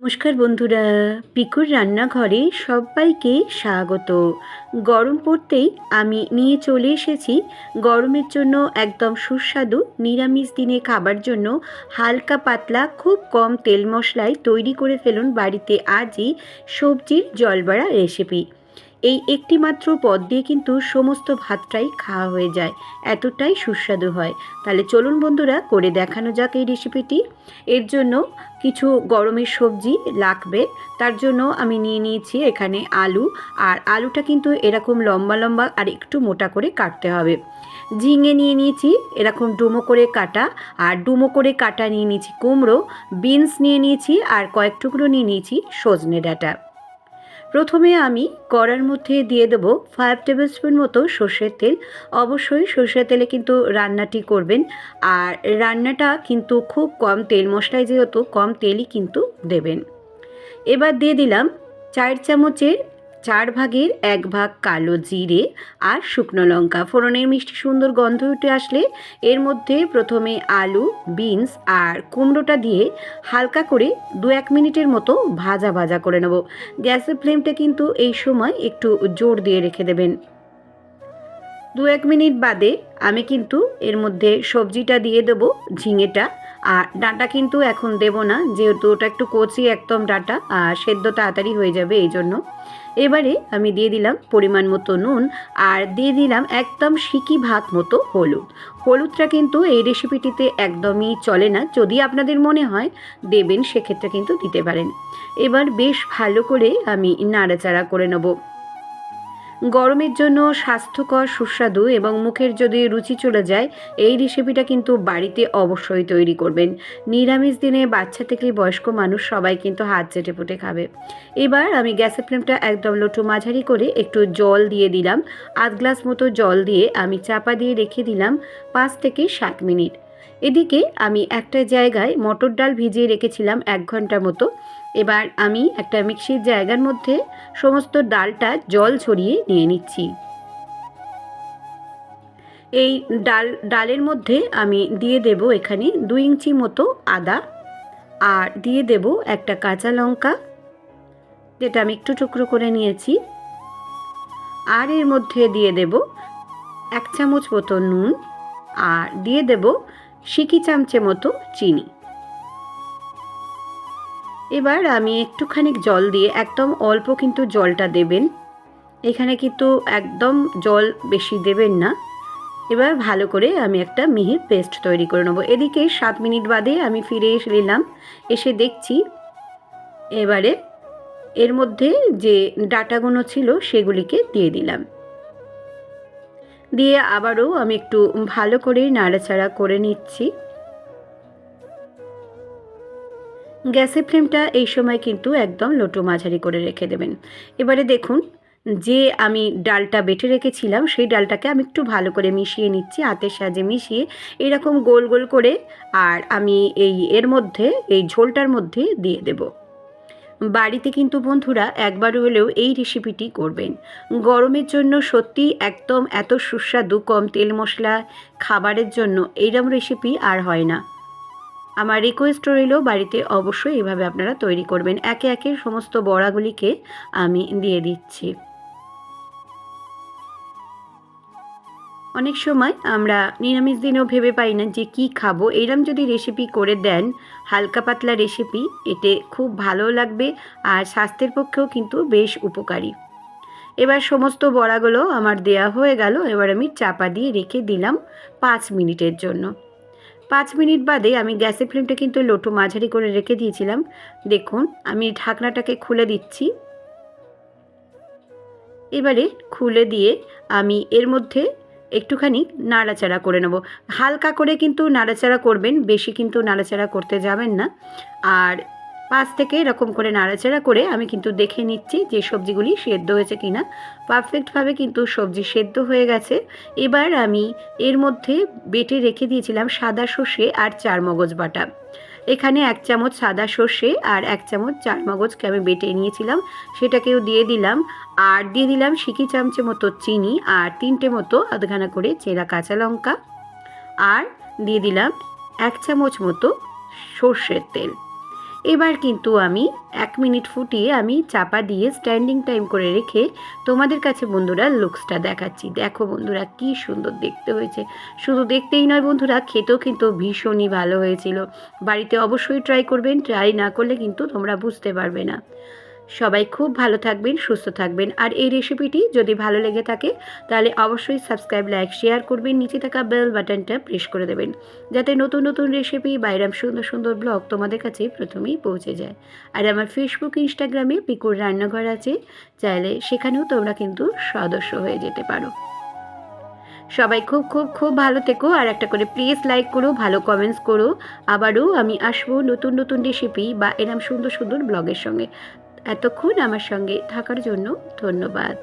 নমস্কার বন্ধুরা, পিকুর রান্নাঘরে সবাইকে স্বাগত। গরম পড়তেই আমি নিয়ে চলে এসেছি গরমের জন্য একদম সুস্বাদু নিরামিষ দিনে খাবার জন্য হালকা পাতলা খুব কম তেল মশলায় তৈরি করে ফেলুন বাড়িতে আজই সবজির জলবড়া রেসিপি। এই একটি মাত্র পদ দিয়ে কিন্তু সমস্ত ভাতটাই খাওয়া হয়ে যায়, এতটাই সুস্বাদু হয়। তাহলে চলুন বন্ধুরা, করে দেখানো যাক এই রেসিপিটি। এর জন্য কিছু গরমের সবজি লাগবে। তার জন্য আমি নিয়ে নিয়েছি এখানে আলু, আর আলুটা কিন্তু এরকম লম্বা লম্বা আর একটু মোটা করে কাটতে হবে। ঝিঙে নিয়ে নিয়েছি এরকম ডুমো করে কাটা, আর ডুমো করে কাটা নিয়ে নিয়েছি কুমড়ো, বিনস নিয়ে নিয়েছি, আর কয়েক টুকরো নিয়ে নিয়েছি সজনে ডাঁটা। প্রথমে আমি কড়ার মধ্যে দিয়ে দেবো 5 টেবিল স্পুন মতো সর্ষের তেল। অবশ্যই সর্ষের তেলে কিন্তু রান্নাটি করবেন, আর রান্নাটা কিন্তু খুব কম তেল মশলায়, যেহেতু কম তেলই কিন্তু দেবেন। এবার দিয়ে দিলাম 4 চামচের 4 ভাগের 1 ভাগ কালো জিরে আর শুকনো লঙ্কা। ফোড়নের মিষ্টি সুন্দর গন্ধ উঠে আসলে এর মধ্যে প্রথমে আলু, বিনস আর কুমড়োটা দিয়ে হালকা করে 2-1 মিনিটের মতো ভাজা ভাজা করে নেব। গ্যাসের ফ্লেমটা কিন্তু এই সময় একটু জোর দিয়ে রেখে দেবেন। 2-1 মিনিট বাদে আমি কিন্তু এর মধ্যে সবজিটা দিয়ে দেবো, ঝিঙেটা। আর ডাঁটা কিন্তু এখন দেব না, যেহেতু ওটা একটু কচি একদম ডাঁটা, আর সেদ্ধ তাড়াতাড়ি হয়ে যাবে এই জন্য। এবারে আমি দিয়ে দিলাম পরিমাণ মতো নুন, আর দিয়ে দিলাম একদম সিকি ভাগ মতো হলুদ। হলুদটা কিন্তু এই রেসিপিটিতে একদমই চলে না, যদি আপনাদের মনে হয় দেবেন সেক্ষেত্রে কিন্তু দিতে পারেন। এবার বেশ ভালো করে আমি নাড়াচাড়া করে নেব। গরমের জন্য স্বাস্থ্যকর, সুস্বাদু এবং মুখের যদি রুচি চলে যায়, এই রেসিপিটা কিন্তু বাড়িতে অবশ্যই তৈরি করবেন। নিরামিষ দিনে বাচ্চা থেকে বয়স্ক মানুষ সবাই কিন্তু হাত চেটে পুটে খাবে। এবার আমি গ্যাসের ফ্লেমটা একদম লো টু মাঝারি করে একটু জল দিয়ে দিলাম। আধ গ্লাস মতো জল দিয়ে আমি চাপা দিয়ে রেখে দিলাম 5 থেকে 7 মিনিট। এদিকে আমি একটা জায়গায় মটর ডাল ভিজিয়ে রেখেছিলাম 1 ঘন্টার মতো। এবার আমি একটা মিক্সির জায়গার মধ্যে সমস্ত ডালটা জল ছড়িয়ে নিয়ে নিচ্ছি। এই ডালের মধ্যে আমি দিয়ে দেব এখানে 2 ইঞ্চি মতো আদা, আর দিয়ে দেব একটা কাঁচা লঙ্কা, যেটা আমি একটু টুকরো করে নিয়েছি। আর এর মধ্যে দিয়ে দেব 1 চামচ মতো নুন, আর দিয়ে দেব সিকি চামচে মতো চিনি। এবার আমি একটুখানি জল দিয়ে, একদম অল্প কিন্তু জলটা দেবেন, এখানে কিন্তু একদম জল বেশি দেবেন না। এবার ভালো করে আমি একটা মিহি পেস্ট তৈরি করে নেবো। এদিকে 7 মিনিট বাদে আমি ফিরে এলাম, এসে দেখছি এবারে এর মধ্যে যে ডাঁটাগুলো ছিল সেগুলিকে দিয়ে দিলাম। দিয়ে আবারও আমি একটু ভালো করে নাড়াচাড়া করে নিচ্ছি। গ্যাসের ফ্লেমটা এই সময় কিন্তু একদম লো টু মাঝারি করে রেখে দেবেন। এবারে দেখুন, যে আমি ডালটা বেটে রেখেছিলাম সেই ডালটাকে আমি একটু ভালো করে মিশিয়ে নিচ্ছি, হাতের সাহায্যে মিশিয়ে এরকম গোল গোল করে। আর আমি এর মধ্যে, এই ঝোলটার মধ্যে দিয়ে দেব। বাড়িতে কিন্তু বন্ধুরা একবার হলেও এই রেসিপিটি করবেন। গরমের জন্য সত্যি একদম এত সুস্বাদু কম তেল মশলা খাবারের জন্য এইরকম রেসিপি আর হয় না। আমার রিকোয়েস্ট রইল, বাড়িতে অবশ্যই এভাবে আপনারা তৈরি করবেন। একে একে সমস্ত বড়াগুলিকে আমি দিয়ে দিচ্ছি। অনেক সময় আমরা নিরামিষ দিনেও ভেবে পাই না যে কি খাবো, এরম যদি রেসিপি করে দেন, হালকা পাতলা রেসিপি, এতে খুব ভালো লাগবে আর স্বাস্থ্যের পক্ষেও কিন্তু বেশ উপকারী। এবার সমস্ত বড়াগুলো আমার দেয়া হয়ে গেল। এবার আমি চাপা দিয়ে রেখে দিলাম 5 মিনিটের জন্য। 5 মিনিট বাদে আমি গ্যাসের ফ্লেমটা কিন্তু লো টু মাঝারি করে রেখে দিয়েছিলাম। দেখুন, আমি ঢাকনাটাকে খুলে দিচ্ছি। এবারে খুলে দিয়ে আমি এর মধ্যে একটুখানি নাড়াচাড়া করে নেব। হালকা করে কিন্তু নাড়াচাড়া করবেন, বেশি কিন্তু নাড়াচাড়া করতে যাবেন না। আর 5 থেকে এরকম করে নাড়াচাড়া করে আমি কিন্তু দেখে নিচ্ছি যে সবজিগুলি সেদ্ধ হয়েছে কিনা। পারফেক্টভাবে কিন্তু সবজি সেদ্ধ হয়ে গেছে। এবার আমি এর মধ্যে বেটে রেখে দিয়েছিলাম সাদা সর্ষে আর চারমগজ বাটা। এখানে 1 চামচ সাদা সর্ষে আর 1 চামচ চারমগজকে আমি বেটে নিয়েছিলাম, সেটাকেও দিয়ে দিলাম। আর দিয়ে দিলাম সিকি চামচে মতো চিনি, আর 3টে মতো আধখানা করে চেরা কাঁচা লঙ্কা, আর দিয়ে দিলাম 1 চামচ মতো সর্ষের তেল। এবার কিন্তু আমি 1 মিনিট ফুটিয়ে আমি চাপা দিয়ে স্ট্যান্ডিং টাইম করে রেখে তোমাদের কাছে বন্ধুরা লুকসটা দেখাচ্ছি। দেখো বন্ধুরা কি সুন্দর দেখতে হয়েছে। শুধু দেখতেই নয় বন্ধুরা, খেতেও কিন্তু ভীষণই ভালো হয়েছিল। বাড়িতে অবশ্যই ট্রাই করবেন, ট্রাই না করলে কিন্তু তোমরা বুঝতে পারবে না। সবাই খুব ভালো থাকবেন, সুস্থ থাকবেন। আর এই রেসিপিটি যদি ভালো লেগে থাকে তাহলে অবশ্যই সাবস্ক্রাইব, লাইক, শেয়ার করবেন। নিচে থাকা বেল বাটনটা প্রেস করে দেবেন, যাতে নতুন নতুন রেসিপি বা এরম সুন্দর সুন্দর ব্লগ তোমাদের কাছে প্রথমেই পৌঁছে যায়। আর আমার ফেসবুক, ইনস্টাগ্রামে পিকুর রান্নাঘর আছে, চাইলে সেখানেও তোমরা কিন্তু সদস্য হয়ে যেতে পারো। সবাই খুব খুব খুব ভালো থেকো, আর একটা করে প্লিজ লাইক করো, ভালো কমেন্টস করো। আবারও আমি আসবো নতুন নতুন রেসিপি বা এরম সুন্দর সুন্দর ব্লগের সঙ্গে। এতক্ষণ আমার সঙ্গে থাকার জন্য ধন্যবাদ।